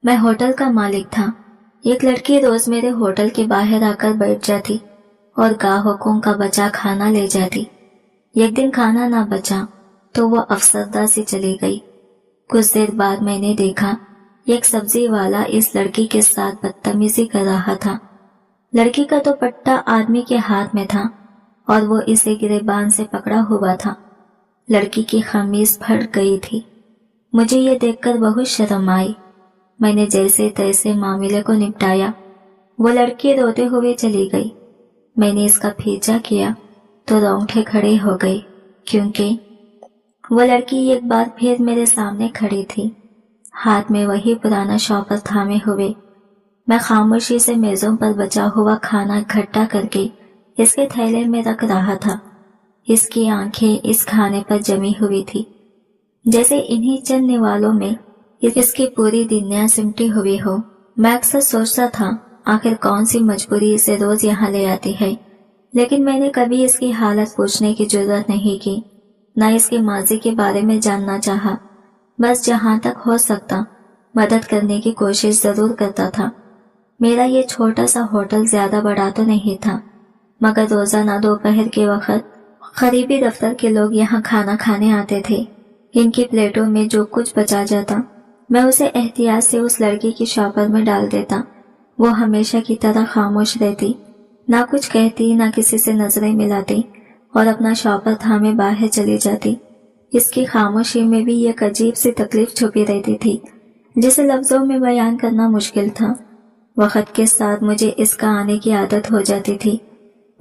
میں ہوٹل کا مالک تھا۔ ایک لڑکی روز میرے ہوٹل کے باہر آ کر بیٹھ جاتی اور گاہکوں کا بچا کھانا لے جاتی۔ ایک دن کھانا نہ بچا تو وہ افسردہ سی چلی گئی۔ کچھ دیر بعد میں نے دیکھا ایک سبزی والا اس لڑکی کے ساتھ بدتمیزی کر رہا تھا۔ لڑکی کا تو پٹا آدمی کے ہاتھ میں تھا اور وہ اسے گریبان سے پکڑا ہوا تھا۔ لڑکی کی قمیص پھٹ گئی تھی۔ مجھے یہ دیکھ کر بہت شرم آئی۔ میں نے جیسے تیسے معاملے کو نپٹایا۔ وہ لڑکی روتے ہوئے چلی گئی۔ میں نے اس کا پیچھا کیا تو رونگٹے کھڑے ہو گئے، کیونکہ وہ لڑکی ایک بار پھر میرے سامنے کھڑی تھی، ہاتھ میں وہی پرانا شاپر تھامے ہوئے۔ میں خاموشی سے میزوں پر بچا ہوا کھانا اکٹھا کر کے اس کے تھیلے میں رکھ رہا تھا۔ اس کی آنکھیں اس کھانے پر جمی ہوئی تھی، جیسے انہی چند نوالوں میں اس کی پوری دنیا سمٹی ہوئی ہو۔ میں اکثر سوچتا تھا آخر کون سی مجبوری اسے روز یہاں لے آتی ہے، لیکن میں نے کبھی اس کی حالت پوچھنے کی جرات نہیں کی، نہ اس کے ماضی کے بارے میں جاننا چاہا۔ بس جہاں تک ہو سکتا مدد کرنے کی کوشش ضرور کرتا تھا۔ میرا یہ چھوٹا سا ہوٹل زیادہ بڑا تو نہیں تھا، مگر روزانہ دوپہر کے وقت قریبی دفتر کے لوگ یہاں کھانا کھانے آتے تھے۔ ان کی پلیٹوں میں جو کچھ بچا جاتا میں اسے احتیاط سے اس لڑکی کی شاپر میں ڈال دیتا۔ وہ ہمیشہ کی طرح خاموش رہتی، نہ کچھ کہتی، نہ کسی سے نظریں ملاتی، اور اپنا شاپر تھامے باہر چلی جاتی۔ اس کی خاموشی میں بھی ایک عجیب سی تکلیف چھپی رہتی تھی، جسے لفظوں میں بیان کرنا مشکل تھا۔ وقت کے ساتھ مجھے اس کا آنے کی عادت ہو جاتی تھی۔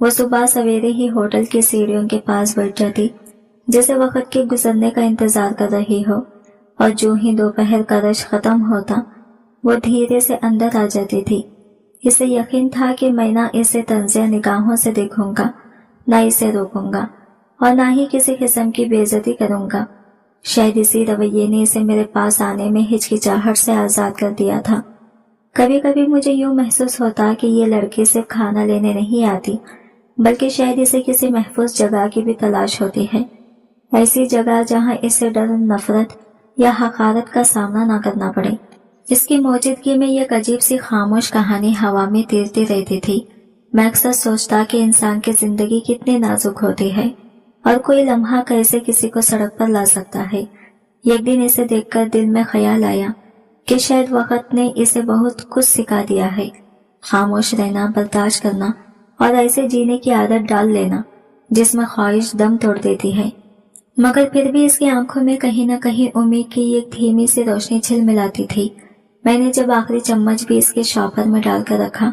وہ صبح سویرے ہی ہوٹل کی سیڑھیوں کے پاس بیٹھ جاتی، جیسے وقت کے گزرنے کا انتظار کر رہی ہو، اور جو ہی دوپہر کا رش ختم ہوتا وہ دھیرے سے اندر آ جاتی تھی۔ اسے یقین تھا کہ میں نہ اسے طنزیہ نگاہوں سے دیکھوں گا، نہ اسے روکوں گا، اور نہ ہی کسی قسم کی بے عزتی کروں گا۔ شاید اسی رویے نے اسے میرے پاس آنے میں ہچکچاہٹ سے آزاد کر دیا تھا۔ کبھی کبھی مجھے یوں محسوس ہوتا کہ یہ لڑکی صرف کھانا لینے نہیں آتی، بلکہ شاید اسے کسی محفوظ جگہ کی بھی تلاش ہوتی ہے، ایسی جگہ جہاں اسے ڈر، نفرت یا حقارت کا سامنا نہ کرنا پڑے۔ اس کی موجودگی میں ایک عجیب سی خاموش کہانی ہوا میں تیرتی رہتی تھی۔ میں اکثر سوچتا کہ انسان کی زندگی کتنی نازک ہوتی ہے، اور کوئی لمحہ کیسے کسی کو سڑک پر لا سکتا ہے۔ ایک دن اسے دیکھ کر دل میں خیال آیا کہ شاید وقت نے اسے بہت کچھ سکھا دیا ہے، خاموش رہنا، برداشت کرنا، اور ایسے جینے کی عادت ڈال لینا جس میں خواہش دم توڑ دیتی ہے۔ مگر پھر بھی اس کی آنکھوں میں کہیں نہ کہیں امید کی ایک دھیمی سی روشنی چھل ملاتی تھی۔ میں نے جب آخری چمچ بھی اس کے شاپر میں ڈال کر رکھا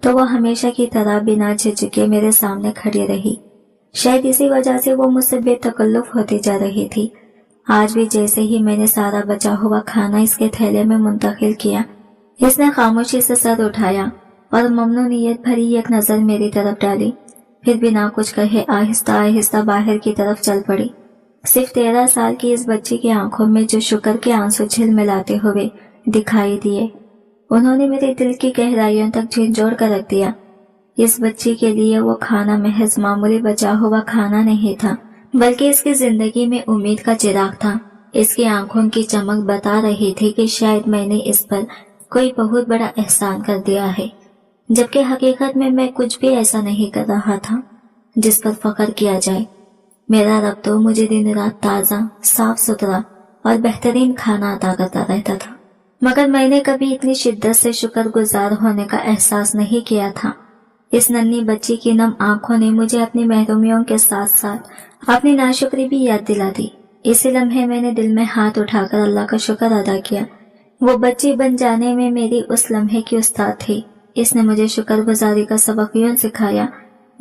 تو وہ ہمیشہ کی طرح بنا جھجکے میرے سامنے کھڑی رہی۔ شاید اسی وجہ سے وہ مجھ سے بے تکلف ہوتی جا رہی تھی۔ آج بھی جیسے ہی میں نے سارا بچا ہوا کھانا اس کے تھیلے میں منتقل کیا، اس نے خاموشی سے سر اٹھایا اور ممنونیت بھری ایک نظر میری طرف ڈالی، پھر بنا کچھ کہے آہستہ آہستہ باہر کی طرف چل پڑی۔ صرف 13 سال کی اس بچی کی آنکھوں میں جو شکر کے آنسو جھل ملاتے ہوئے دکھائی دیے، انہوں نے میرے دل کی گہرائیوں تک جھنجھوڑ کر رکھ دیا۔ اس بچی کے لیے وہ کھانا محض معمولی بچا ہوا کھانا نہیں تھا، بلکہ اس کی زندگی میں امید کا چراغ تھا۔ اس کی آنکھوں کی چمک بتا رہی تھی کہ شاید میں نے اس پر کوئی بہت بڑا احسان کر دیا ہے، جبکہ حقیقت میں کچھ بھی ایسا نہیں کر رہا تھا جس پر فخر کیا جائے۔ میرا رب تو مجھے دن رات تازہ، صاف ستھرا اور بہترین کھانا عطا کرتا رہتا تھا، مگر میں نے کبھی اتنی شدت سے شکر گزار ہونے کا احساس نہیں کیا تھا۔ اس ننھی بچی کی نم آنکھوں نے مجھے اپنی محرومیوں کے ساتھ ساتھ اپنی ناشکری بھی یاد دلا دی۔ اسی لمحے میں نے دل میں ہاتھ اٹھا کر اللہ کا شکر ادا کیا۔ وہ بچی بن جانے میں میری اس لمحے کی استاد تھی۔ اس نے مجھے شکر گزاری کا سبق یوں سکھایا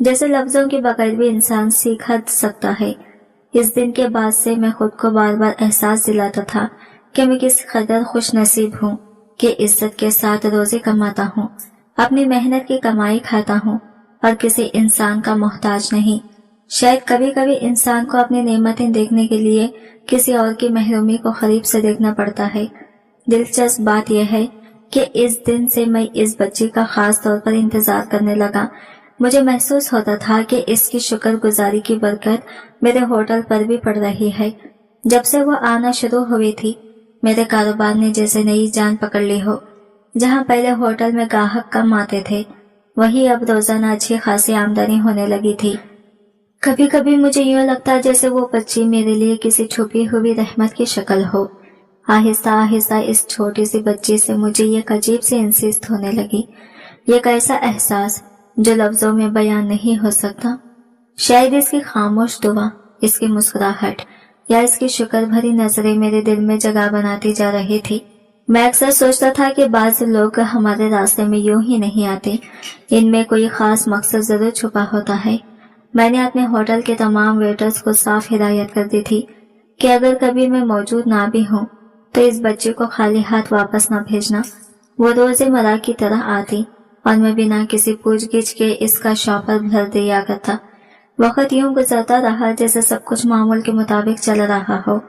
جیسے لفظوں کے بغیر بھی انسان سیکھ سکتا ہے۔ اس دن کے بعد سے میں خود کو بار بار احساس دلاتا تھا کہ میں کس قدر خوش نصیب ہوں کہ عزت کے ساتھ روزے کماتا ہوں، اپنی محنت کی کمائی کھاتا ہوں، اور کسی انسان کا محتاج نہیں۔ شاید کبھی کبھی انسان کو اپنی نعمتیں دیکھنے کے لیے کسی اور کی محرومی کو قریب سے دیکھنا پڑتا ہے۔ دلچسپ بات یہ ہے کہ اس دن سے میں اس بچی کا خاص طور پر انتظار کرنے لگا۔ مجھے محسوس ہوتا تھا کہ اس کی شکر گزاری کی برکت میرے ہوٹل پر بھی پڑ رہی ہے۔ جب سے وہ آنا شروع ہوئی تھی، میرے کاروبار نے جیسے نئی جان پکڑ لی ہو۔ जहाँ पहले होटल में ग्राहक कम आते थे, वही अब रोजाना अच्छी खासी आमदनी होने लगी थी। कभी कभी मुझे यूं लगता जैसे वो बच्ची मेरे लिए किसी छुपी हुई रहमत की शक्ल हो। आहिस्ता आहिस्ता इस छोटी सी बच्ची से मुझे एक अजीब सी इंसिस्ट होने लगी, एक ऐसा एहसास जो लफ्जों में बयान नहीं हो सकता। शायद इसकी खामोश दुआ, इसकी मुस्कुराहट या इसकी शुक्र भरी नजरें मेरे दिल में जगह बनाती जा रही थी। मैं अक्सर सोचता था कि बाज़ लोग हमारे रास्ते में यूं ही नहीं आते, इनमें कोई खास मकसद जरूर छुपा होता है। मैंने अपने होटल के तमाम वेटर्स को साफ हिदायत कर दी थी कि अगर कभी मैं मौजूद ना भी हूँ तो इस बच्चे को खाली हाथ वापस ना भेजना। वो रोज़मर्रा की तरह आती और मैं बिना किसी पूछगिछ के इसका शॉपर भर दिया करता। वक्त यूं गुजरता रहा जैसे सब कुछ मामूल के मुताबिक चल रहा हो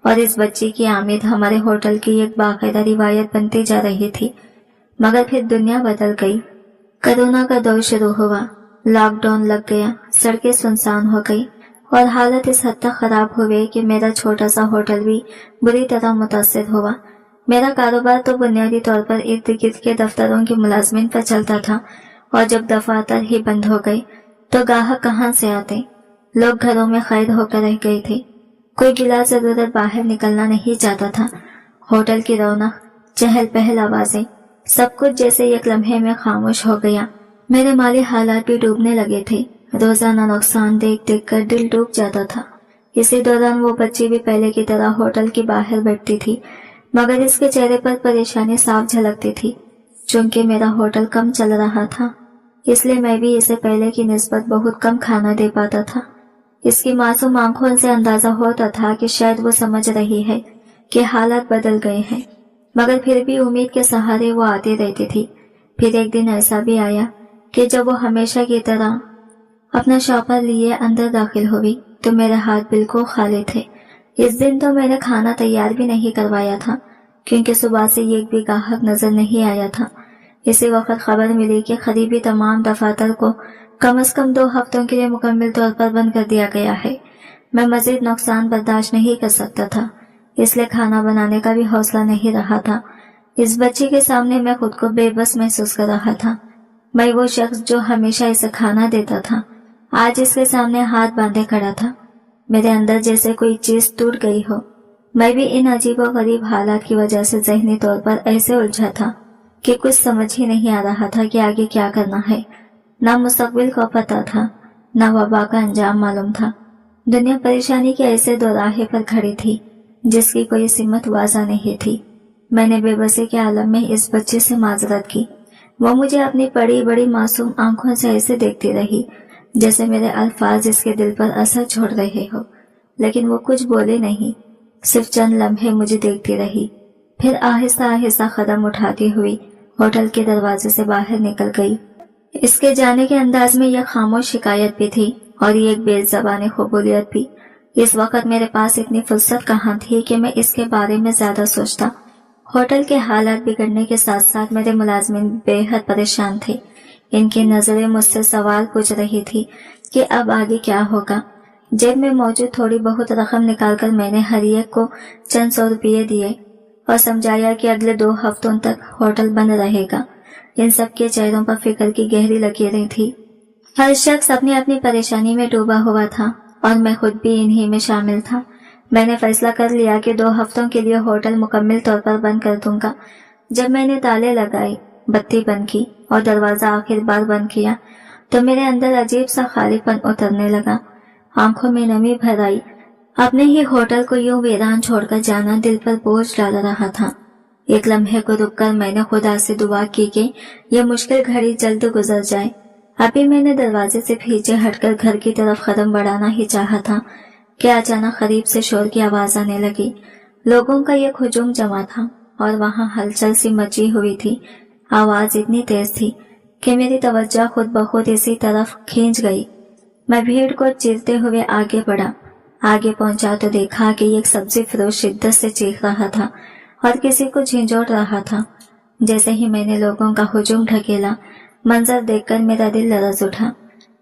और इस बच्ची की आमद हमारे होटल की एक बाकायदा रिवायत बनती जा रही थी। मगर फिर दुनिया बदल गई। कोरोना का दौर शुरू हुआ, लॉकडाउन लग गया, सड़कें सुनसान हो गई और हालत इस हद तक खराब हो गई कि मेरा छोटा सा होटल भी बुरी तरह मुतासिर हुआ। मेरा कारोबार तो बुनियादी तौर पर इर्द गिर्द के दफ्तरों की मुलाजमिन पर चलता था और जब दफातर ही बंद हो गए तो ग्राहक कहाँ से आते। लोग घरों में कैद होकर रह गए थे। कोई गिला जरूरत बाहर निकलना नहीं चाहता था। होटल की रौनक, चहल पहल, आवाजें, सब कुछ जैसे एक लम्हे में खामोश हो गया। मेरे माली हालात भी डूबने लगे थे। रोजाना नुकसान देख देख कर दिल डूब जाता था। इसी दौरान वो बच्ची भी पहले की तरह होटल के बाहर बैठती थी, मगर इसके चेहरे पर परेशानी साफ झलकती थी। चूंकि मेरा होटल कम चल रहा था, इसलिए मैं भी इसे पहले की निस्बत बहुत कम खाना दे पाता था। इसकी मासूम आंखों से अंदाजा होता था कि शायद वो समझ रही है कि हालात बदल गए हैं, मगर फिर भी उम्मीद के सहारे वो आती रहती थी। फिर एक दिन ऐसा भी आया कि जब वो हमेशा की तरह अपना शॉपर लिए अंदर दाखिल हुई तो मेरे हाथ बिल्कुल खाली थे। इस दिन तो मैंने खाना तैयार भी नहीं करवाया था, क्योंकि सुबह से एक भी ग्राहक नजर नहीं आया था। इसी वक्त खबर मिली कि करीबी तमाम दफातर को कम से कम 2 हफ्तों के लिए मुकम्मल तौर पर बंद कर दिया गया है। मैं मजीद नुकसान बर्दाश्त नहीं कर सकता था, इसलिए खाना बनाने का भी हौसला नहीं रहा था। इस बच्ची के सामने मैं खुद को बेबस महसूस कर रहा था। मैं वो शख्स जो हमेशा इसे खाना देता था, आज इसके सामने हाथ बांधे खड़ा था। मेरे अंदर जैसे कोई चीज टूट गई हो। मैं भी इन अजीब और गरीब हालात की वजह से ज़हनी तौर पर ऐसे उलझा था कि कुछ समझ ही नहीं आ रहा था कि आगे क्या करना है। ना मुस्तकबिल को पता था, ना वबा का अंजाम मालूम था। दुनिया परेशानी के ऐसे दोराहे पर खड़ी थी जिसकी कोई सिमत वाज़ा नहीं थी। मैंने बेबसी के आलम में इस बच्चे से माजरत की। वो मुझे अपनी बड़ी बड़ी मासूम आंखों से ऐसे देखती रही जैसे मेरे अल्फाज इसके दिल पर असर छोड़ रहे हो, लेकिन वो कुछ बोले नहीं, सिर्फ चंद लम्हे मुझे देखती रही। फिर आहिस्ता आहिस्ता कदम उठाती हुई होटल के दरवाजे से बाहर निकल गई। इसके जाने के अंदाज में यह खामोश शिकायत भी थी और ये एक बेज़बान कबूलियत भी। इस वक्त मेरे पास इतनी फुर्सत कहाँ थी कि मैं इसके बारे में ज्यादा सोचता। होटल के हालात बिगड़ने के साथ साथ मेरे मुलाजमिन बेहद परेशान थे। इनकी नजरें मुझसे सवाल पूछ रही थी कि अब आगे क्या होगा। जेब में मौजूद थोड़ी बहुत रकम निकालकर मैंने हर एक को चंद 100 रुपये दिए और समझाया कि अगले 2 हफ्तों तक होटल बंद रहेगा। इन सब के चेहरों पर फिक्र की गहरी लकीरें थी। हर शख्स अपनी अपनी परेशानी में डूबा हुआ था और मैं खुद भी इन्हीं में शामिल था। मैंने फैसला कर लिया कि 2 हफ्तों के लिए होटल मुकम्मल तौर पर बंद कर दूंगा। जब मैंने ताले लगाए, बत्ती बंद की और दरवाजा आखिर बार बंद किया तो मेरे अंदर अजीब सा खालीपन उतरने लगा। आंखों में नमी भर आई। अपने ही होटल को यूं वीरान छोड़कर जाना दिल पर बोझ डाल रहा था। एक लम्हे को रुककर मैंने खुदा से दुआ की कि यह मुश्किल घड़ी जल्द गुजर जाए। अभी मैंने दरवाजे से पीछे हटकर घर की तरफ कदम बढ़ाना ही चाहा था कि अचानक करीब से शोर की आवाज आने लगी। लोगों का एक हुजूम जमा था और वहां हलचल सी मची हुई थी। आवाज इतनी तेज थी कि मेरी तवज्जो खुद ब खुद इसी तरफ खींच गई। मैं भीड़ को चीरते हुए आगे बढ़ा। आगे पहुंचा तो देखा कि एक सब्जी फरोश शिद्दत से चीख रहा था और किसी को झिंझोड़ रहा था। जैसे ही मैंने लोगों का हुजूम ढकेला, मंजर देखकर मेरा दिल लरज उठा।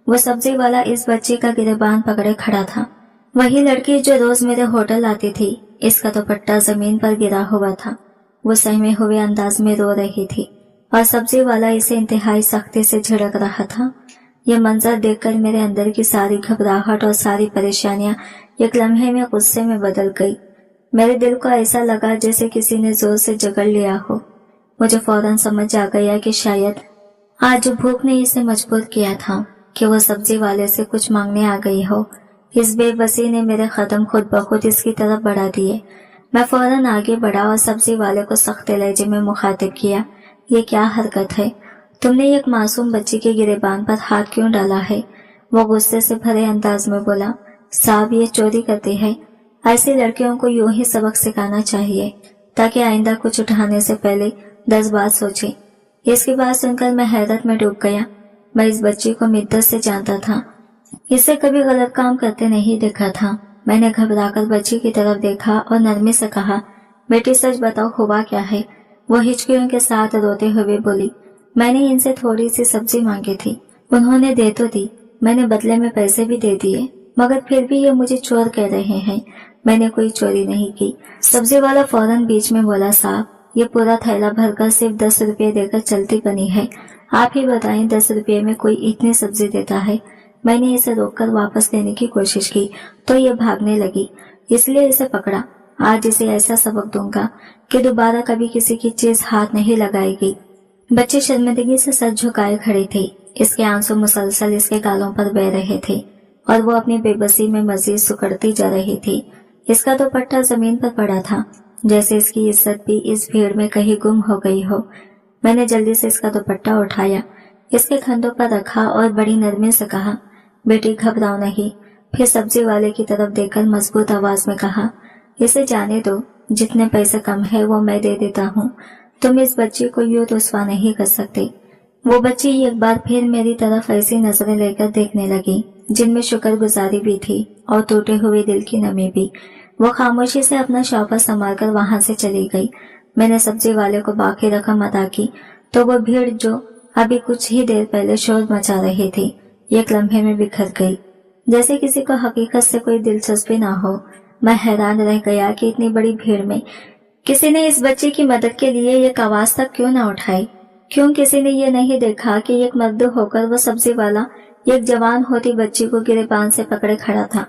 वो सब्जी वाला इस बच्ची का गिरबान पकड़े खड़ा था। वही लड़की जो रोज मेरे होटल आती थी। इसका दुपट्टा जमीन पर गिरा हुआ था। वो सहमे हुए अंदाज में रो रही थी। और सब्जी वाला इसे इंतहाई सख्ती से झिड़क रहा था। यह मंजर देखकर मेरे अंदर की सारी घबराहट और सारी परेशानियां एक लम्हे में गुस्से में बदल गई। मेरे दिल को ऐसा लगा जैसे किसी ने जोर से जकड़ लिया हो। मुझे फौरन समझ आ गया कि शायद आज भूख ने इसे मजबूर किया था कि वो सब्जी वाले से कुछ मांगने आ गई हो। इस बेबसी ने मेरे कदम खुद ब खुद इसकी तरफ बढ़ा दिए। मैं फौरन आगे बढ़ा और सब्जी वाले को सख्त लहजे में मुखातिब किया। ये क्या हरकत है? तुमने एक मासूम बच्ची के गिरेबान पर हाथ क्यों डाला है? वो गुस्से से भरे अंदाज में बोला। साहब, ये चोरी करती है। ऐसी लड़कियों को यूं ही सबक सिखाना चाहिए ताकि आइंदा कुछ उठाने से पहले 10 बार सोचे। इसकी बात सुनकर मैं हैरत में डूब गया। मैं इस बच्ची को मिद्दत से जानता था। इसे कभी गलत काम करते नहीं देखा था। मैंने घबराकर बच्ची की तरफ देखा और नरमी से कहा, बेटी सच बताओ, हुआ क्या है? वो हिचकियों के साथ रोते हुए बोली, मैंने इनसे थोड़ी सी सब्जी मांगी थी, उन्होंने दे तो दी, मैंने बदले में पैसे भी दे दिए, मगर फिर भी ये मुझे चोर कह रहे हैं। मैंने कोई चोरी नहीं की। सब्जी वाला फौरन बीच में बोला, साहब, ये पूरा थैला भरकर सिर्फ 10 रुपये देकर चलती बनी है। आप ही बताएं, 10 रुपये में कोई इतनी सब्जी देता है? मैंने इसे रोककर वापस देने की कोशिश की तो ये भागने लगी, इसलिए इसे पकड़ा। आज इसे ऐसा सबक दूंगा कि दोबारा कभी किसी की चीज हाथ नहीं लगाएगी। बच्ची शर्मिंदगी से सर झुकाए खड़ी थी। इसके आंसू मुसलसल इसके गालों पर बह रहे थे और वो अपनी बेबसी में मजीद सुकड़ती जा रही थी। इसका दुपट्टा जमीन पर पड़ा था, जैसे इसकी इज्जत भी इस भीड़ में कहीं गुम हो गई हो। मैंने जल्दी से इसका दुपट्टा उठाया, इसके कंधों पर रखा और बड़ी नरमी से कहा, बेटी घबराओ नहीं। फिर सब्जी वाले की तरफ देखकर मजबूत आवाज में कहा, इसे जाने दो, जितने पैसे कम है वो मैं दे देता हूँ। तुम इस बच्ची को यूं रुस्वा नहीं कर सकते। वो बच्ची एक बार फिर मेरी तरफ ऐसी नजरें लेकर देखने लगी जिनमें शुक्रगुजारी भी थी और टूटे हुए दिल की नमी भी। वो खामोशी से अपना शौपर संभालकर वहां से चली गई। मैंने सब्जी वाले को बाकी रकम अदा की तो वो भीड़ जो अभी कुछ ही देर पहले शोर मचा रही थी एक लम्हे में बिखर गई, जैसे किसी को हकीकत से कोई दिलचस्पी ना हो। मैं हैरान रह गया कि इतनी बड़ी भीड़ में किसी ने इस बच्चे की मदद के लिए एक आवाज तक क्यों न उठाई। क्यों किसी ने ये नहीं देखा कि एक मर्द होकर वो सब्जी वाला एक जवान होती बच्ची को गिरेबान से पकड़े खड़ा था।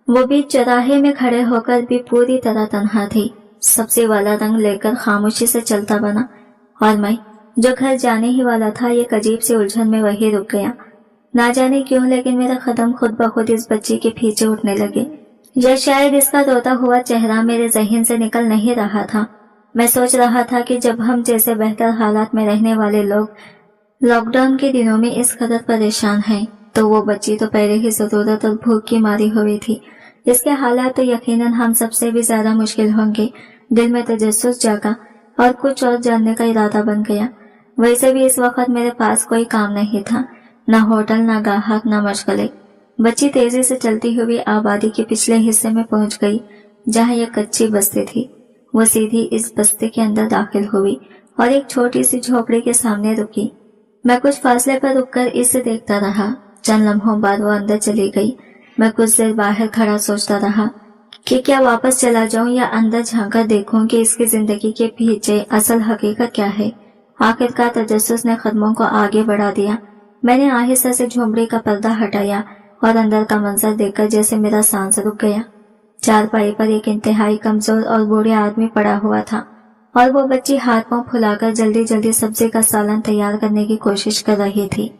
वो भी चौराहे में खड़े होकर भी पूरी तरह तन्हा थी। सब्जी वाला रंग लेकर खामोशी से चलता बना और मैं जो घर जाने ही वाला था एक अजीब सी उलझन में वही रुक गया। ना जाने क्यों, लेकिन मेरा कदम खुद ब खुद इस बच्ची के पीछे उठने लगे। या शायद इसका रोता हुआ चेहरा मेरे ज़हन से निकल नहीं रहा था। मैं सोच रहा था कि जब हम जैसे बेहतर हालात में रहने वाले लोग लॉकडाउन के दिनों में इस कदर परेशान हैं, तो वो बच्ची तो पहले ही जरूरत और भूख की मारी हुई थी। इसके हालात तो यकीनन हम सबसे भी ज्यादा मुश्किल होंगे। दिल में तजस्सुस जागा और कुछ और जानने का इरादा बन गया। वैसे भी इस वक्त मेरे पास कोई काम नहीं था, न होटल, न ग्राहक, न मशगले। बच्ची तेजी से चलती हुई आबादी के पिछले हिस्से में पहुंच गई जहां एक कच्ची बस्ती थी। वो सीधी इस बस्ती के अंदर दाखिल हुई और एक छोटी सी झोपड़ी के सामने रुकी। मैं कुछ फासले पर रुककर इसे देखता रहा। चंद लम्हों बाद वो अंदर चली गई। मैं कुछ देर बाहर खड़ा सोचता रहा कि क्या वापस चला जाऊं या अंदर झांकर देखूं कि इसकी जिंदगी के पीछे असल हकीकत क्या है। आखिरकार तजस्सुस ने कदमों को आगे बढ़ा दिया। मैंने आहिस्ता से झोंपड़ी का पर्दा हटाया और अंदर का मंजर देखकर जैसे मेरा सांस रुक गया। चारपाई पर एक इंतहाई कमजोर और बूढ़े आदमी पड़ा हुआ था और वो बच्ची हाथ पांव फुलाकर जल्दी जल्दी सब्जी का सालन तैयार करने की कोशिश कर रही थी।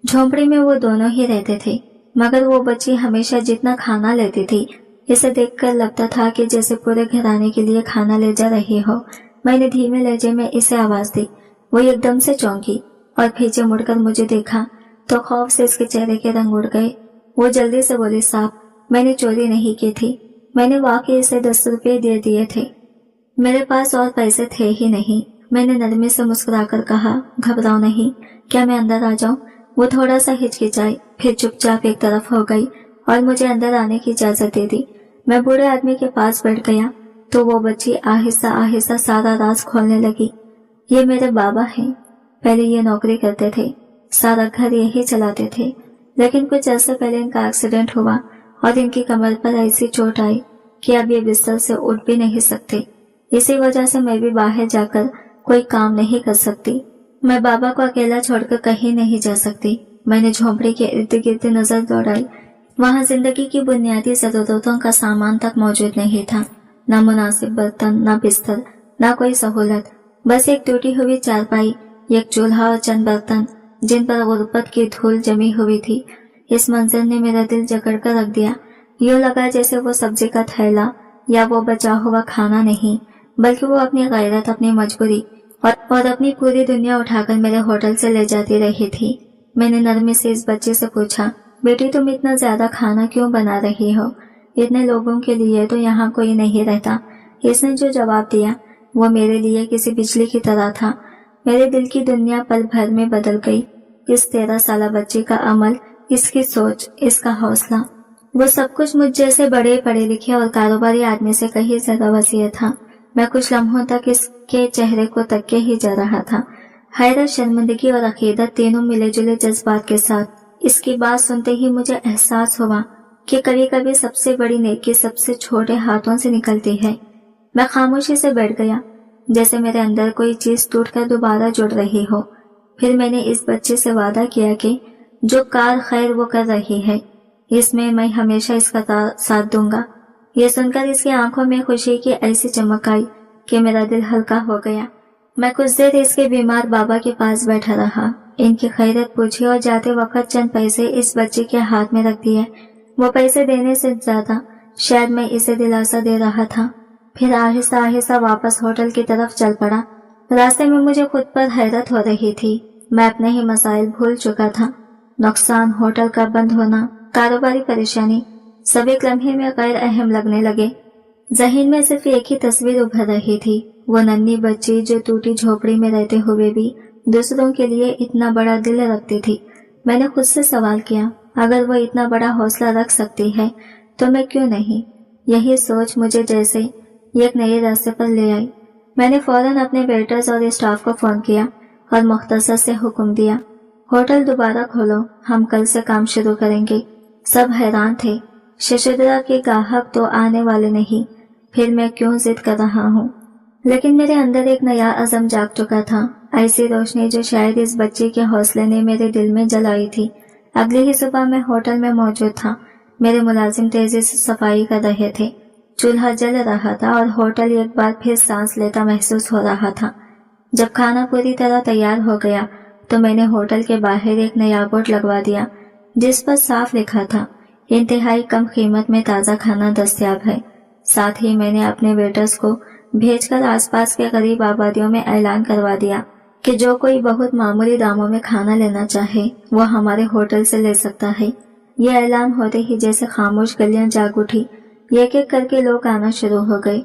झोंपड़ी में वो दोनों ही रहते थे, मगर वो बच्ची हमेशा जितना खाना लेती थी, इसे देखकर लगता था कि जैसे पूरे घराने के लिए खाना ले जा रही हो। मैंने धीमे लहजे में इसे आवाज दी। वो एकदम से चौंकी और पीछे मुड़कर मुझे देखा तो खौफ से इसके चेहरे के रंग उड़ गए। वो जल्दी से बोली, साहब, मैंने चोरी नहीं की थी, मैंने वाकई इसे 10 रुपये दे दिए थे, मेरे पास और पैसे थे ही नहीं। मैंने नरमी से मुस्कुराकर कहा, घबराओ नहीं, क्या मैं अंदर आ जाऊं? वो थोड़ा सा हिचकिचाई, फिर चुपचाप एक तरफ हो गई और मुझे अंदर आने की इजाजत दे दी। मैं बूढ़े आदमी के पास बैठ गया तो वो बच्ची आहिस्ता आहिस्ता सारा राज खोलने लगी। ये मेरे बाबा हैं, पहले ये नौकरी करते थे, सारा घर यही चलाते थे, लेकिन कुछ अर्से पहले इनका एक्सीडेंट हुआ और इनकी कमर पर ऐसी चोट आई कि अब ये बिस्तर से उठ भी नहीं सकते। इसी वजह से मैं भी बाहर जाकर कोई काम नहीं कर सकती। मैं बाबा को अकेला छोड़कर कहीं नहीं जा सकती। मैंने झोंपड़ी के इर्द गिर्द नजर दौड़ाई। वहाँ जिंदगी की बुनियादी जरूरतों का सामान तक मौजूद नहीं था। न मुनासिब बर्तन, न बिस्तर, न कोई सहूलत। बस एक टूटी हुई चारपाई, एक चूल्हा और चंद बर्तन जिन पर गुर्बत की धूल जमी हुई थी। इस मंजर ने मेरा दिल जकड़ कर रख दिया। यूं लगा जैसे वो सब्जी का थैला या वो बचा हुआ खाना नहीं, बल्कि वो अपनी गैरत, अपनी मजबूरी और अपनी पूरी दुनिया उठाकर मेरे होटल से ले जाती रही थी। मैंने नरमी से इस बच्चे से पूछा, बेटी तुम इतना ज्यादा खाना क्यों बना रही हो? इतने लोगों के लिए तो यहाँ कोई नहीं रहता। इसने जो जवाब दिया वो मेरे लिए किसी बिजली की तरह था। मेरे दिल की दुनिया पल भर में बदल गई। इस 13 साल बच्चे का अमल, इसकी सोच, इसका हौसला, वो सब कुछ मुझ जैसे बड़े पढ़े लिखे और कारोबारी आदमी से कहीं ज्यादा वसीय था। मैं कुछ लम्हों तक इसके चेहरे को तक ही जा रहा था। हैरत, शर्मिंदगी और अकीदत तीनों मिले जुले जज्बात के साथ इसकी बात सुनते ही मुझे एहसास हुआ कि कभी कभी सबसे बड़ी नेकी सबसे छोटे हाथों से निकलती है। मैं खामोशी से बैठ गया, जैसे मेरे अंदर कोई चीज टूटकर दोबारा जुड़ रही हो। फिर मैंने इस बच्चे से वादा किया कि जो कार खैर वो कर रही है, इसमें मैं हमेशा इसका साथ दूंगा। ये सुनकर इसकी आंखों में खुशी की ऐसी चमक आई कि मेरा दिल हल्का हो गया। मैं कुछ देर इसके बीमार बाबा के पास बैठा रहा, इनकी खैरियत पूछी और जाते वक्त चंद पैसे इस बच्चे के हाथ में रख दिए। वो पैसे देने से ज्यादा शायद मैं इसे दिलासा दे रहा था। फिर आहिस्ता आहिस्ता वापस होटल की तरफ चल पड़ा। रास्ते में मुझे खुद पर हैरत हो रही थी। मैं अपने ही मसाइल भूल चुका था। नुकसान, होटल का बंद होना, कारोबारी परेशानी, सब एक लम्हे में गैर अहम लगने लगे। ज़हन में सिर्फ एक ही तस्वीर उभर रही थी, वो नन्ही बच्ची जो टूटी झोपड़ी में रहते हुए भी दूसरों के लिए इतना बड़ा दिल रखती थी। मैंने खुद से सवाल किया, अगर वो इतना बड़ा हौसला रख सकती है तो मैं क्यों नहीं? यही सोच मुझे जैसे एक नए रास्ते पर ले आई। मैंने फौरन अपने वेटर्स और स्टाफ को फोन किया और मुख्तसर से हुक्म दिया, होटल दोबारा खोलो, हम कल से काम शुरू करेंगे। सब हैरान थे, शशुद्रा के ग्राहक तो आने वाले नहीं, फिर मैं क्यों जिद कर रहा हूँ? लेकिन मेरे अंदर एक नया अज़म जाग चुका था, ऐसी रोशनी जो शायद इस बच्चे के हौसले ने मेरे दिल में जलाई थी। अगली ही सुबह मैं होटल में मौजूद था। मेरे मुलाजिम तेजी से सफाई कर रहे थे, चूल्हा जल रहा था और होटल एक बार फिर सांस लेता महसूस हो रहा था। जब खाना पूरी तरह तैयार हो गया तो मैंने होटल के बाहर एक नया बोर्ड लगवा दिया जिस पर साफ लिखा था, इंतहाई कम कीमत में ताज़ा खाना दस्तयाब है। साथ ही मैंने अपने वेटर्स को भेजकर आसपास के गरीब आबादियों में ऐलान करवा दिया कि जो कोई बहुत मामूली दामों में खाना लेना चाहे वो हमारे होटल से ले सकता है। ये ऐलान होते ही जैसे खामोश गलियां जाग उठी, एक एक करके लोग आना शुरू हो गए।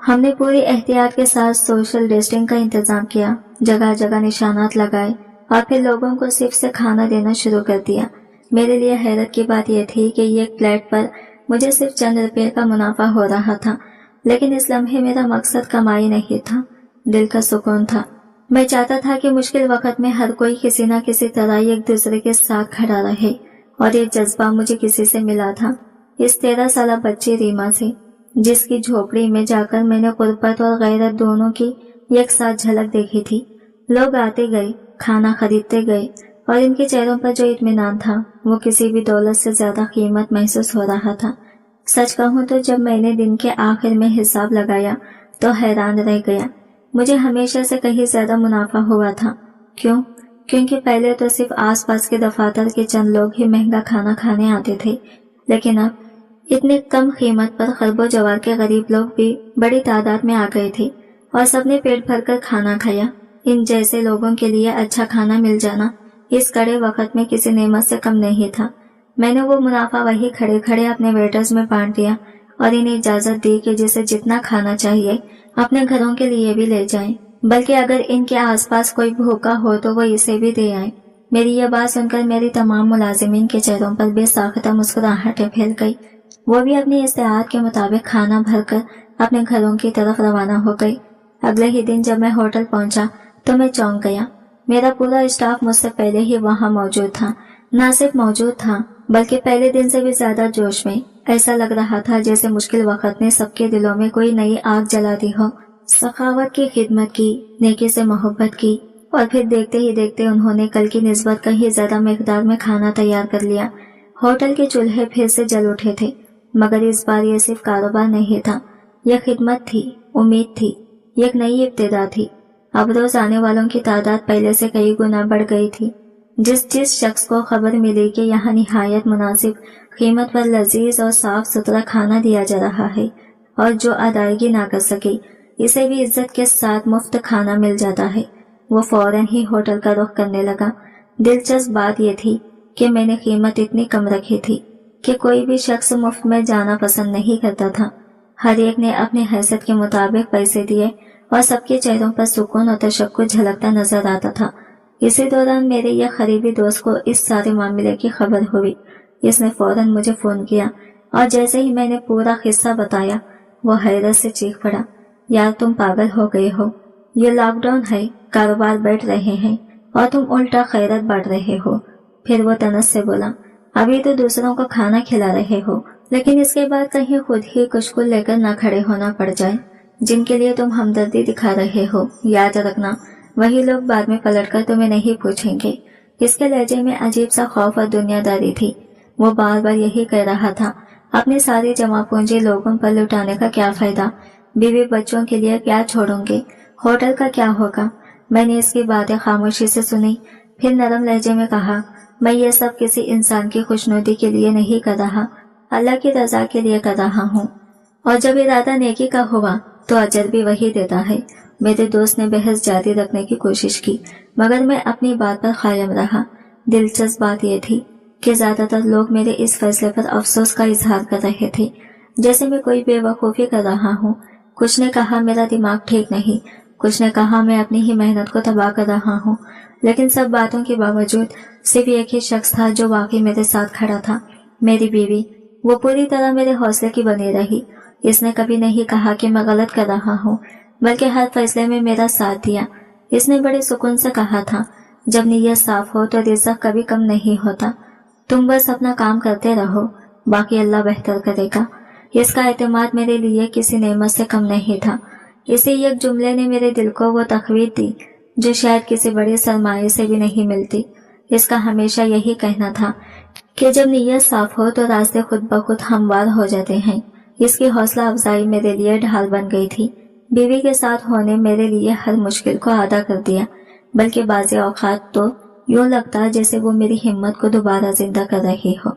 हमने पूरी एहतियात के साथ सोशल डिस्टेंसिंग का इंतजाम किया, जगह जगह निशानात लगाए और फिर लोगों को सिर्फ से खाना देना शुरू कर दिया। मेरे लिए हैरत की बात यह थी कि एक प्लेट पर मुझे सिर्फ चंद रुपये का मुनाफा हो रहा था, लेकिन इस लम्हे मेरा मकसद कमाई नहीं था, दिल का सुकून था। मैं चाहता था कि मुश्किल वक्त में हर कोई किसी न किसी तरह एक दूसरे के साथ खड़ा रहे, और ये जज्बा मुझे किसी से मिला था, इस 13 साल बच्ची रीमा से, जिसकी झोपड़ी में जाकर मैंने गुर्बत और गैरत दोनों की एक साथ झलक देखी थी। लोग आते गए, खाना खरीदते गए और इनके चेहरों पर जो इत्मीनान था वो किसी भी दौलत से ज्यादा कीमत महसूस हो रहा था। सच कहूँ तो जब मैंने दिन के आखिर में हिसाब लगाया तो हैरान रह गया। मुझे हमेशा से कहीं ज्यादा मुनाफा हुआ था। क्यों? क्योंकि पहले तो सिर्फ आसपास के दफातर के चंद लोग ही महंगा खाना खाने आते थे, लेकिन अब इतने कम कीमत पर खरबो जवार के गरीब लोग भी बड़ी तादाद में आ गए थे और सबने पेट भरकर खाना खाया। इन जैसे लोगों के लिए अच्छा खाना मिल जाना इस कड़े वक्त में किसी नेमत से कम नहीं था। मैंने वो मुनाफा वही खड़े खड़े अपने वेटर्स में बांट दिया और इन्हें इजाजत दी कि जिसे जितना खाना चाहिए अपने घरों के लिए भी ले जाएं, बल्कि अगर इनके आसपास कोई भूखा हो तो वो इसे भी दे आए। मेरी यह बात सुनकर मेरी तमाम मुलाजिमीन के चेहरों पर बेसाख्ता मुस्कुराहटें फैल गई। वो भी अपनी इस्तेआत के मुताबिक खाना भरकर अपने घरों की तरफ रवाना हो गई। अगले ही दिन जब मैं होटल पहुंचा तो मैं चौंक गया। मेरा पूरा स्टाफ मुझसे पहले ही वहां मौजूद था। न सिर्फ मौजूद था बल्कि पहले दिन से भी ज्यादा जोश में। ऐसा लग रहा था जैसे मुश्किल वक्त ने सबके दिलों में कोई नई आग जला दी हो। सखावत की, खिदमत की, नेकी से मोहब्बत की, और फिर देखते ही देखते उन्होंने कल की निस्बत कहीं ज्यादा मिकदार में खाना तैयार कर लिया। होटल के चूल्हे फिर से जल उठे थे, मगर इस बार ये सिर्फ कारोबार नहीं था, यह खिदमत थी, उम्मीद थी, एक नई इब्तिदा थी। अब रोज आने वालों की तादाद पहले से कई गुना बढ़ गई थी। जिस जिस शख्स को खबर मिली कि यहाँ निहायत मुनासिब कीमत पर लजीज और साफ सुथरा खाना दिया जा रहा है और जो अदायगी ना कर सके इसे भी इज्जत के साथ मुफ्त खाना मिल जाता है, वो फौरन ही होटल का रुख करने लगा। दिलचस्प बात यह थी कि मैंने कीमत इतनी कम रखी थी कि कोई भी शख्स मुफ्त में जाना पसंद नहीं करता था। हर एक ने अपनी हैसियत के मुताबिक पैसे दिए और सबके चेहरों पर सुकून और तशक्कुर झलकता नजर आता था। इसी दौरान मेरे यह करीबी दोस्त को इस सारे मामले की खबर हुई। इसने फौरन मुझे फोन किया और जैसे ही मैंने पूरा किस्सा बताया वो हैरत से चीख पड़ा, यार तुम पागल हो गए हो, ये लॉकडाउन है, कारोबार बैठ रहे हैं और तुम उल्टा खैरत बांट रहे हो। फिर वो तनस से बोला, अभी तो दूसरों को खाना खिला रहे हो, लेकिन इसके बाद कहीं खुद ही कुछ लेकर ना खड़े होना पड़ जाए। जिनके लिए तुम हमदर्दी दिखा रहे हो, याद रखना वही लोग बाद में पलटकर तुम्हें नहीं पूछेंगे। इसके लहजे में अजीब सा खौफ और दुनियादारी थी। वो बार बार यही कह रहा था, अपनी सारी जमा पूंजी लोगों पर लुटाने का क्या फायदा, बीवी बच्चों के लिए क्या छोड़ोगे, होटल का क्या होगा। मैंने इसकी बातें खामोशी से सुनी, फिर नरम लहजे में कहा, मैं ये सब किसी इंसान की खुशनुदी के लिए नहीं कर रहा, अल्लाह की रजा के लिए कर रहा हूँ, और जब इरादा नेकी का हुआ तो अजर भी वही देता है। मेरे दोस्त ने बहस जारी रखने की कोशिश की, मगर मैं अपनी बात पर कायम रहा। दिलचस्प बात यह थी कि ज्यादातर लोग मेरे इस फैसले पर अफसोस का इजहार कर रहे थे, जैसे मैं कोई बेवकूफ़ी कर रहा हूँ। कुछ ने कहा मेरा दिमाग ठीक नहीं, कुछ ने कहा मैं अपनी ही मेहनत को तबाह कर रहा हूँ, लेकिन सब बातों के बावजूद सिर्फ एक ही शख्स था जो वाकई मेरे साथ खड़ा था, मेरी बीवी। वो पूरी तरह मेरे हौसले की बनी रही। इसने कभी नहीं कहा कि मैं गलत कर रहा हूँ, बल्कि हर फैसले में मेरा साथ दिया। इसने बड़े सुकून से कहा था, जब नीयत साफ हो तो रिज़्क़ कभी कम नहीं होता, तुम बस अपना काम करते रहो, बाकी अल्लाह बेहतर करेगा। इसका एतमाद मेरे लिए किसी नेमत से कम नहीं था। इसी एक जुमले ने मेरे दिल को वो तक़वीत दी जो शायद किसी बड़े सरमाए से भी नहीं मिलती। इसका हमेशा यही कहना था कि जब नीयत साफ हो तो रास्ते खुद ब खुद हमवार हो जाते हैं। इसकी हौसला अफजाई मेरे लिए ढाल बन गई थी। बीवी के साथ होने मेरे लिए हर मुश्किल को आदा कर दिया, बल्कि बाज़ औक़ात तो यूं लगता जैसे वो मेरी हिम्मत को दोबारा जिंदा कर रही हो।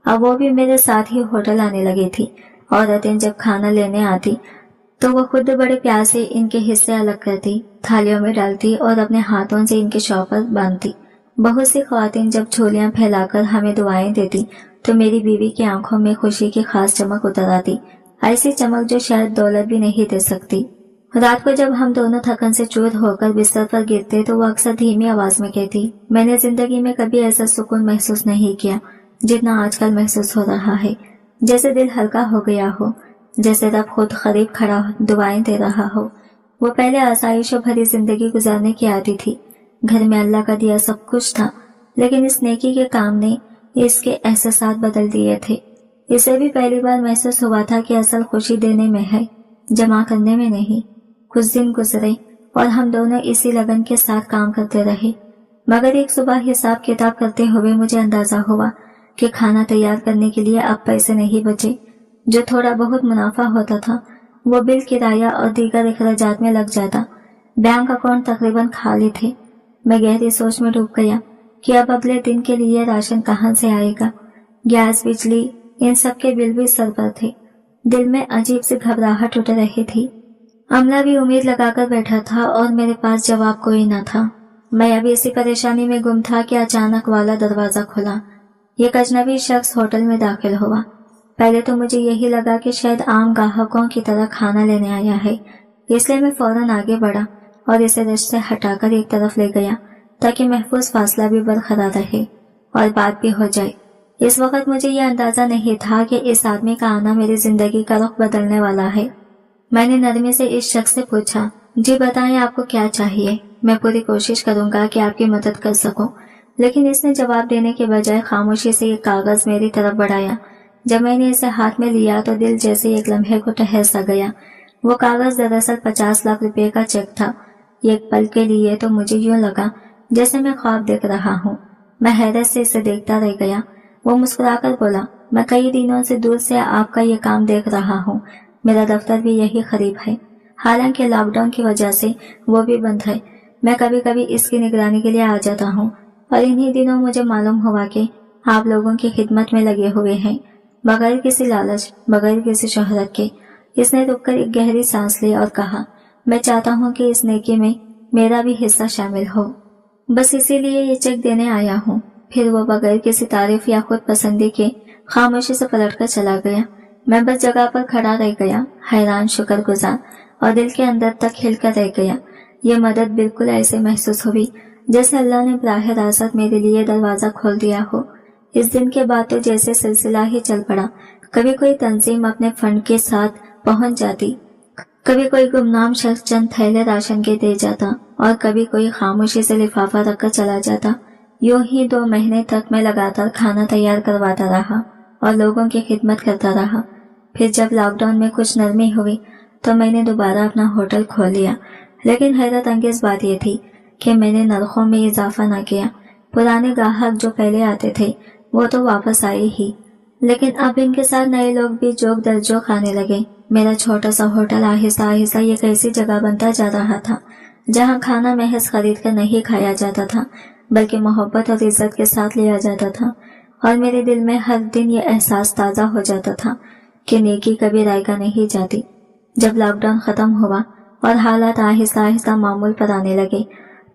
अब वो भी मेरे साथ ही होटल आने लगी थी। औरतें जब खाना लेने आती तो वो खुद बड़े प्यार से इनके हिस्से अलग करती, थालियों में डालती और अपने हाथों से इनके शौपर बांधती। बहुत सी ख्वातीन जब झोलियां फैलाकर हमें दुआएं देती तो मेरी बीवी की आंखों में खुशी की खास चमक उतर आती, ऐसी चमक जो शायद दौलत भी नहीं दे सकती। रात को जब हम दोनों थकन से चूर होकर बिस्तर पर गिरते तो वो अक्सर धीमी आवाज में कहती, मैंने जिंदगी में कभी ऐसा सुकून महसूस नहीं किया जितना आजकल महसूस हो रहा है। जैसे दिल हल्का हो गया हो, जैसे रब खुद करीब खड़ा दुआएं दे रहा हो। वो पहले आसाइशों भरी जिंदगी गुजारने की आदी थी। घर में अल्लाह का दिया सब कुछ था, लेकिन इस नेकी के काम ने इसके एहसासात बदल दिए थे। इसे भी पहली बार महसूस हुआ था कि असल खुशी देने में है, जमा करने में नहीं। कुछ दिन गुजरे और हम दोनों इसी लगन के साथ काम करते रहे, मगर एक सुबह हिसाब किताब करते हुए मुझे अंदाजा हुआ कि खाना तैयार करने के लिए अब पैसे नहीं बचे। जो थोड़ा बहुत मुनाफा होता था वो बिल, किराया और दीगर अखराजात में लग जाता। बैंक अकाउंट तकरीबन खाली थे। मैं गहरी सोच में डूब गया कि अब अगले दिन के लिए राशन कहाँ से आएगा। गैस, बिजली, इन सब के बिल भी सर पर थे। दिल में अजीब सी घबराहट उठ रही थी। अमला भी उम्मीद लगाकर बैठा था और मेरे पास जवाब कोई न था। मैं अभी इसी परेशानी में गुम था कि अचानक वाला दरवाजा खुला। एक अजनबी शख्स होटल में दाखिल हुआ। पहले तो मुझे यही लगा कि शायद आम ग्राहकों की तरह खाना लेने आया है, इसलिए मैं फौरन आगे बढ़ा और इसे रश से हटाकर एक तरफ ले गया ताकि महफूज फासला भी बरकरार रहे और बात भी हो जाए। इस वक्त मुझे यह अंदाजा नहीं था कि इस आदमी का आना मेरी जिंदगी का रुख बदलने वाला है। मैंने नरमी से इस शख्स से पूछा, जी बताएं आपको क्या चाहिए, मैं पूरी कोशिश करूंगा कि आपकी मदद कर सकूं। लेकिन इसने जवाब देने के बजाय खामोशी से एक कागज मेरी तरफ बढ़ाया। जब मैंने इसे हाथ में लिया तो दिल जैसे एक लम्हे को ठहर सा गया। वो कागज दरअसल 50 लाख रुपए का चेक था। एक पल के लिए तो मुझे यूं लगा जैसे मैं ख्वाब देख रहा हूँ। मैं हैरत से इसे देखता रह गया। वो मुस्कुराकर बोला, मैं कई दिनों से दूर से आपका ये काम देख रहा हूँ। मेरा दफ्तर भी यही करीब है। हालांकि लॉकडाउन की वजह से वो भी बंद है। मैं कभी कभी इसकी निगरानी के लिए आ जाता हूँ और इन्हीं दिनों मुझे मालूम हुआ कि आप लोगों की खिदमत में लगे हुए हैं, बगैर किसी लालच, बगैर किसी शोहरत के। इसने रुककर एक गहरी सांस ली और कहा, मैं चाहता हूँ कि इस नेकी में मेरा भी हिस्सा शामिल हो, बस इसीलिए ये चेक देने आया हूँ। फिर वो बगैर किसी तारीफ या खुद पसंदी के खामोशी से पलटकर चला गया। मैं बस जगह पर खड़ा रह गया, हैरान, शुक्रगुजार और दिल के अंदर तक हिलकर रह गया। ये मदद बिल्कुल ऐसे महसूस हुई जैसे अल्लाह ने बराह रास्त मेरे लिए दरवाजा खोल दिया हो। इस दिन के बाद तो जैसे सिलसिला ही चल पड़ा। कभी कोई तंजीम अपने फंड के साथ पहुंच जाती, कभी कोई गुमनाम शख्स चंद थैले राशन के दे जाता और कभी कोई खामोशी से लिफाफा रखकर चला जाता। यूं ही 2 महीने तक मैं लगातार खाना तैयार करवाता रहा और लोगों की खिदमत करता रहा। फिर जब लॉकडाउन में कुछ नरमी हुई तो मैंने दोबारा अपना होटल खोल लिया। लेकिन हैरत अंगेज बात यह थी कि मैंने नरखों में इजाफा न किया। पुराने ग्राहक जो पहले आते थे वो तो वापस आए ही, लेकिन अब इनके साथ नए लोग भी जोक दर जोक आने लगे। मेरा छोटा सा होटल आहिस्ता आहिस्ता एक ऐसी जगह बनता जा रहा था जहां खाना महज खरीद कर नहीं खाया जाता था, बल्कि मोहब्बत और इज्जत के साथ लिया जाता था। और मेरे दिल में हर दिन ये एहसास ताज़ा हो जाता था कि नेकी कभी रायगा नहीं जाती। जब लॉकडाउन खत्म हुआ और हालात आहिस्ता आहिस्ता मामूल पर आने लगे,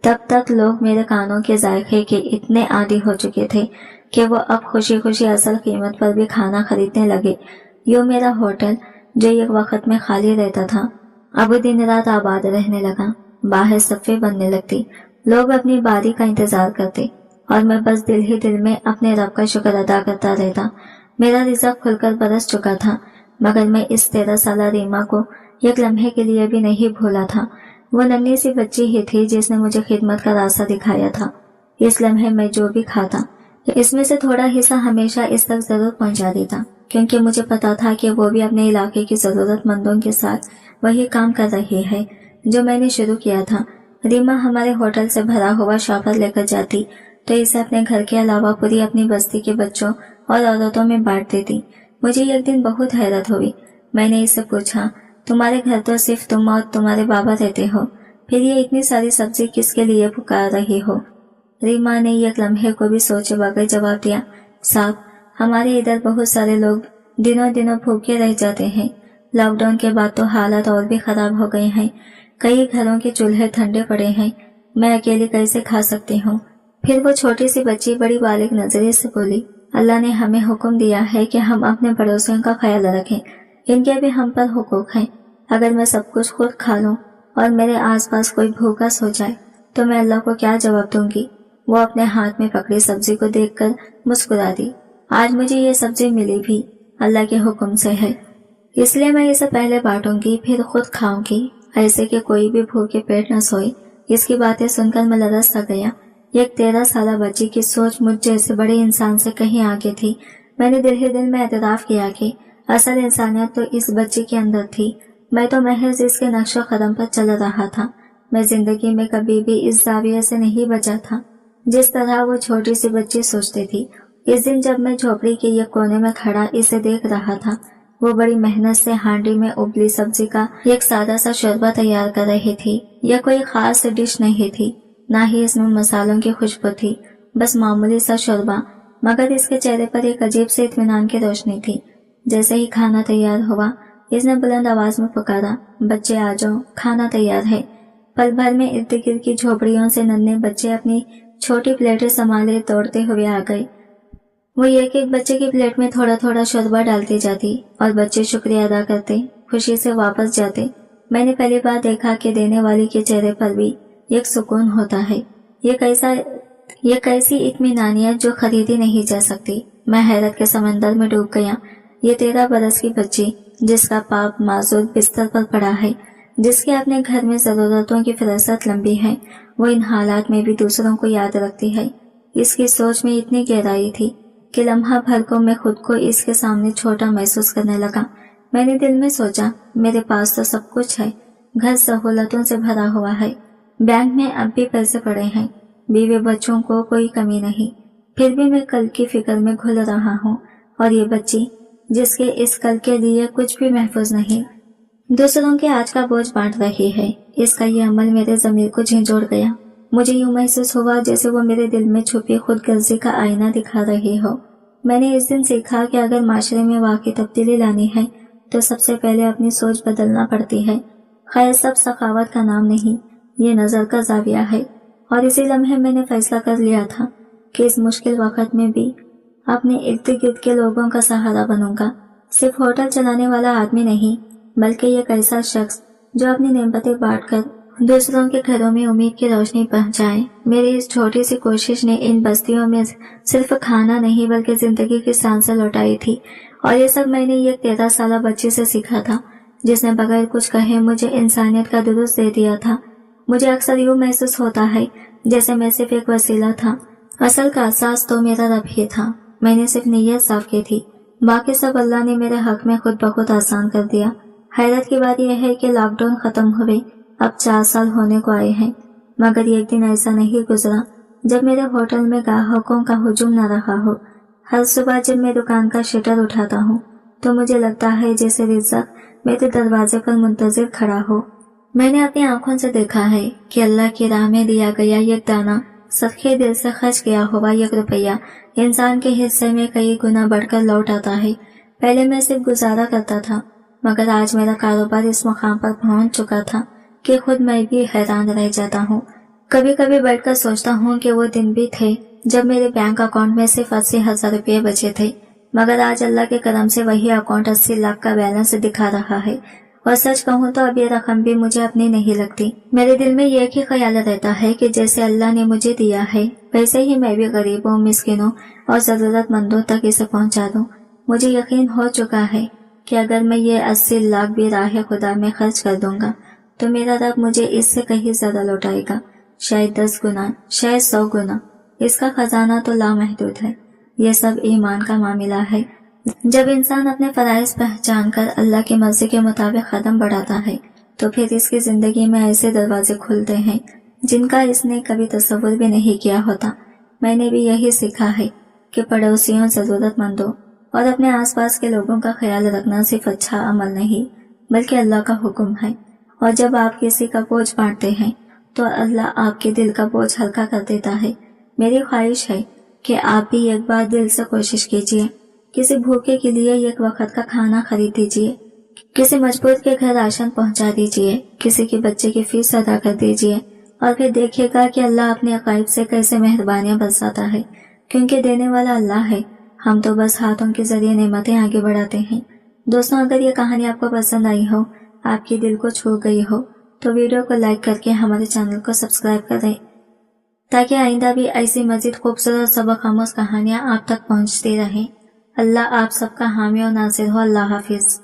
तब तक लोग मेरे कानों के जायके के इतने आदी हो चुके थे कि वो अब खुशी खुशी असल कीमत पर भी खाना खरीदने लगे। यूं मेरा होटल, जो एक वक्त में खाली रहता था, अब दिन रात आबाद रहने लगा। बाहर सफ़े बनने लगती, लोग अपनी बारी का इंतजार करते और मैं बस दिल ही दिल में अपने रब का शुक्र अदा करता रहता। मेरा रिज़्क खुलकर बरस चुका था, मगर मैं इस 13 साला रीमा को एक लम्हे के लिए भी नहीं भूला था। वो नन्ही सी बच्ची ही थी जिसने मुझे खिदमत का रास्ता दिखाया था। इस लम्हे में जो भी खाता, इसमें से थोड़ा हिस्सा हमेशा इस तक जरूर पहुंचा देता, क्योंकि मुझे पता था कि वो भी अपने इलाके की जरूरतमंदों के साथ वही काम कर रही है जो मैंने शुरू किया था। रीमा हमारे होटल से भरा हुआ शॉपर लेकर जाती तो इसे अपने घर के अलावा पूरी अपनी बस्ती के बच्चों और औरतों में बांट देती। मुझे एक दिन बहुत हैरत हुई। मैंने इससे पूछा, तुम्हारे घर तो सिर्फ तुम और तुम्हारे बाबा रहते हो, फिर ये इतनी सारी सब्जी किसके लिए पुकार रही हो? रीमा ने एक लम्हे को भी सोचे बगैर जवाब दिया, साहब, हमारे इधर बहुत सारे लोग दिनों दिनों भूखे रह जाते हैं। लॉकडाउन के बाद तो हालात और भी खराब हो गए हैं। कई घरों के चूल्हे ठंडे पड़े हैं। मैं अकेली कैसे खा सकती हूँ? फिर वो छोटी सी बच्ची बड़ी बालिग नजरिए से बोली, अल्लाह ने हमें हुक्म दिया है कि हम अपने पड़ोसियों का ख्याल रखें। इनके भी हम पर हुकूक हैं। अगर मैं सब कुछ खुद खा लूं और मेरे आसपास कोई भूखा सो जाए तो मैं अल्लाह को क्या जवाब दूंगी? वो अपने हाथ में पकड़ी सब्जी को देखकर मुस्कुरा दी। आज मुझे ये सब्जी मिली भी अल्लाह के हुक्म से है, इसलिए मैं इसे पहले बांटूंगी, फिर खुद खाऊंगी, ऐसे कि कोई भी भूखे पेट न सोए। इसकी बातें सुनकर मैं लरस सा गया। एक 13 साला बच्ची की सोच मुझ जैसे बड़े इंसान से कहीं आगे थी। मैंने दिल ही दिल में एतराफ किया कि असल इंसानियत तो इस बच्ची के अंदर थी। मैं तो महज इसके नक्शो कदम पर चल रहा था। मैं जिंदगी में कभी भी इस जाविये से नहीं बचा था जिस तरह वो छोटी सी बच्ची सोचती थी। इस दिन जब मैं झोपड़ी के एक कोने में खड़ा इसे देख रहा था, वो बड़ी मेहनत से हांडी में उबली सब्जी का एक सादा सा शोरबा तैयार कर रही थी। यह कोई खास डिश नहीं थी, ना ही इसमें मसालों की खुशबू थी, बस मामूली सा शोरबा, मगर इसके चेहरे पर एक अजीब से इत्मीनान की रोशनी थी। जैसे ही खाना तैयार हुआ, इसने बुलंद आवाज में पुकारा, बच्चे आ जाओ, खाना तैयार है। पल भर में इर्द गिर्द की झोपड़ियों से नन्हे बच्चे अपनी छोटी प्लेटें संभाले दौड़ते हुए आ गए। वो एक एक बच्चे की प्लेट में थोड़ा थोड़ा शोरबा डालती जाती और बच्चे शुक्रिया अदा करते, खुशी से वापस जाते। मैंने पहली बार देखा कि देने वाले के चेहरे पर भी एक सुकून होता है। ये कैसी इत्मीनानियत जो खरीदी नहीं जा सकती। मैं हैरत के समंदर में डूब गया। ये 13 बरस की बच्ची, जिसका पाप माजूर बिस्तर पर पड़ा है, जिसके अपने घर में जरूरतों की फहरिस्त लंबी है, वो इन हालात में भी दूसरों को याद रखती है। इसकी सोच में इतनी गहराई थी कि लम्हा भर को मैं खुद को इसके सामने छोटा महसूस करने लगा। मैंने दिल में सोचा, मेरे पास तो सब कुछ है, घर सहूलतों से भरा हुआ है, बैंक में अब भी पैसे पड़े हैं, बीवी बच्चों को कोई कमी नहीं, फिर भी मैं कल की फिक्र में घुल रहा हूँ, और ये बच्ची जिसके इस कल के लिए कुछ भी महफूज नहीं, दूसरों के आज का बोझ बांट रही है। इसका ये अमल मेरे ज़मीर को झिंझोड़ गया। मुझे यूं महसूस हुआ जैसे वो मेरे दिल में छुपी खुदगर्जी का आईना दिखा रही हो। मैंने इस दिन सीखा कि अगर माशरे में वाकई तब्दीली लानी है तो सबसे पहले अपनी सोच बदलना पड़ती है। खैर, सब सखावत का नाम नहीं, ये नज़र का जाविया है। और इसी लम्हे मैंने फैसला कर लिया था कि इस मुश्किल वक्त में भी अपने इर्द गिर्द के लोगों का सहारा बनूंगा। सिर्फ होटल चलाने वाला आदमी नहीं, बल्कि एक ऐसा शख्स जो अपनी नेमतें बांटकर दूसरों के घरों में उम्मीद की रोशनी पहुंचाए। मेरी इस छोटी सी कोशिश ने इन बस्तियों में सिर्फ खाना नहीं बल्कि जिंदगी की सांसें लौटाई थी। और ये सब मैंने एक 13 साल बच्ची से सीखा था, जिसने बगैर कुछ कहे मुझे इंसानियत का दुरुस्त दे दिया था। मुझे अक्सर यूं महसूस होता है जैसे मैं सिर्फ एक वसीला था, असल का एहसास तो मेरा रब ही था। मैंने सिर्फ नीयत साफ की थी, बाकी सब अल्लाह ने मेरे हक में खुद ब खुद आसान कर दिया। हैरत की बात यह है कि लॉकडाउन खत्म हुए अब 4 साल होने को आए हैं, मगर एक दिन ऐसा नहीं गुजरा जब मेरे होटल में ग्राहकों का हुजूम न रहा हो। हर सुबह जब मैं दुकान का शटर उठाता हूँ तो मुझे लगता है जैसे रिज़्क़ मेरे दरवाजे पर मुंतजिर खड़ा हो। मैंने अपनी आंखों से देखा है कि अल्लाह की राह में दिया गया एक दाना, सच्चे दिल से खर्च किया हुआ एक रुपया इंसान के हिस्से में कई गुना बढ़कर लौट आता है। पहले मैं सिर्फ गुजारा करता था, मगर आज मेरा कारोबार इस मुकाम पर पहुंच चुका था कि खुद मैं भी हैरान रह जाता हूँ। कभी कभी बैठकर सोचता हूँ कि वो दिन भी थे जब मेरे बैंक अकाउंट में सिर्फ 80,000 रुपये बचे थे, मगर आज अल्लाह के करम से वही अकाउंट 80 लाख का बैलेंस दिखा रहा है। और सच कहूँ तो अब ये रकम भी मुझे अपनी नहीं लगती। मेरे दिल में एक ही ख्याल रहता है कि जैसे अल्लाह ने मुझे दिया है वैसे ही मैं भी गरीबों, मिस्किनों और जरूरतमंदों तक इसे पहुँचा दूँ। मुझे यकीन हो चुका है कि अगर मैं ये 80 लाख भी राह खुदा में खर्च कर दूंगा तो मेरा रब मुझे इससे कहीं ज्यादा लौटाएगा, शायद 10 गुना, शायद 100 गुना। इसका खजाना तो लामहदूद है। ये सब ईमान का मामला है। जब इंसान अपने फराइज पहचान कर अल्लाह की मर्जी के मुताबिक कदम बढ़ाता है तो फिर इसकी जिंदगी में ऐसे दरवाजे खुलते हैं जिनका इसने कभी तस्वुर भी नहीं किया होता। मैंने भी यही सीखा है कि पड़ोसियों, जरूरतमंदों और अपने आसपास के लोगों का ख्याल रखना सिर्फ अच्छा अमल नहीं बल्कि अल्लाह का हुक्म है। और जब आप किसी का बोझ बांटते हैं तो अल्लाह आपके दिल का बोझ हल्का कर देता है। मेरी ख्वाहिश है कि आप भी एक बार दिल से कोशिश कीजिए, किसी भूखे के लिए एक वक्त का खाना खरीद दीजिए, किसी मजबूर के घर राशन पहुंचा दीजिए, किसी के बच्चे की फीस अदा कर दीजिए, और फिर देखिएगा कि अल्लाह अपने गायब से कैसे मेहरबानियां बरसाता है, क्योंकि देने वाला अल्लाह है। हम तो बस हाथों के जरिए नेमतें आगे बढ़ाते हैं। दोस्तों, अगर ये कहानी आपको पसंद आई हो, आपके दिल को छू गई हो, तो वीडियो को लाइक करके हमारे चैनल को सब्सक्राइब करें ताकि आइंदा भी ऐसी मजीद खूबसूरत सबक आमोज़ कहानियाँ आप तक पहुँचती रहें। अल्लाह आप सबका हामी और नासिर हो। अल्लाह हाफिज।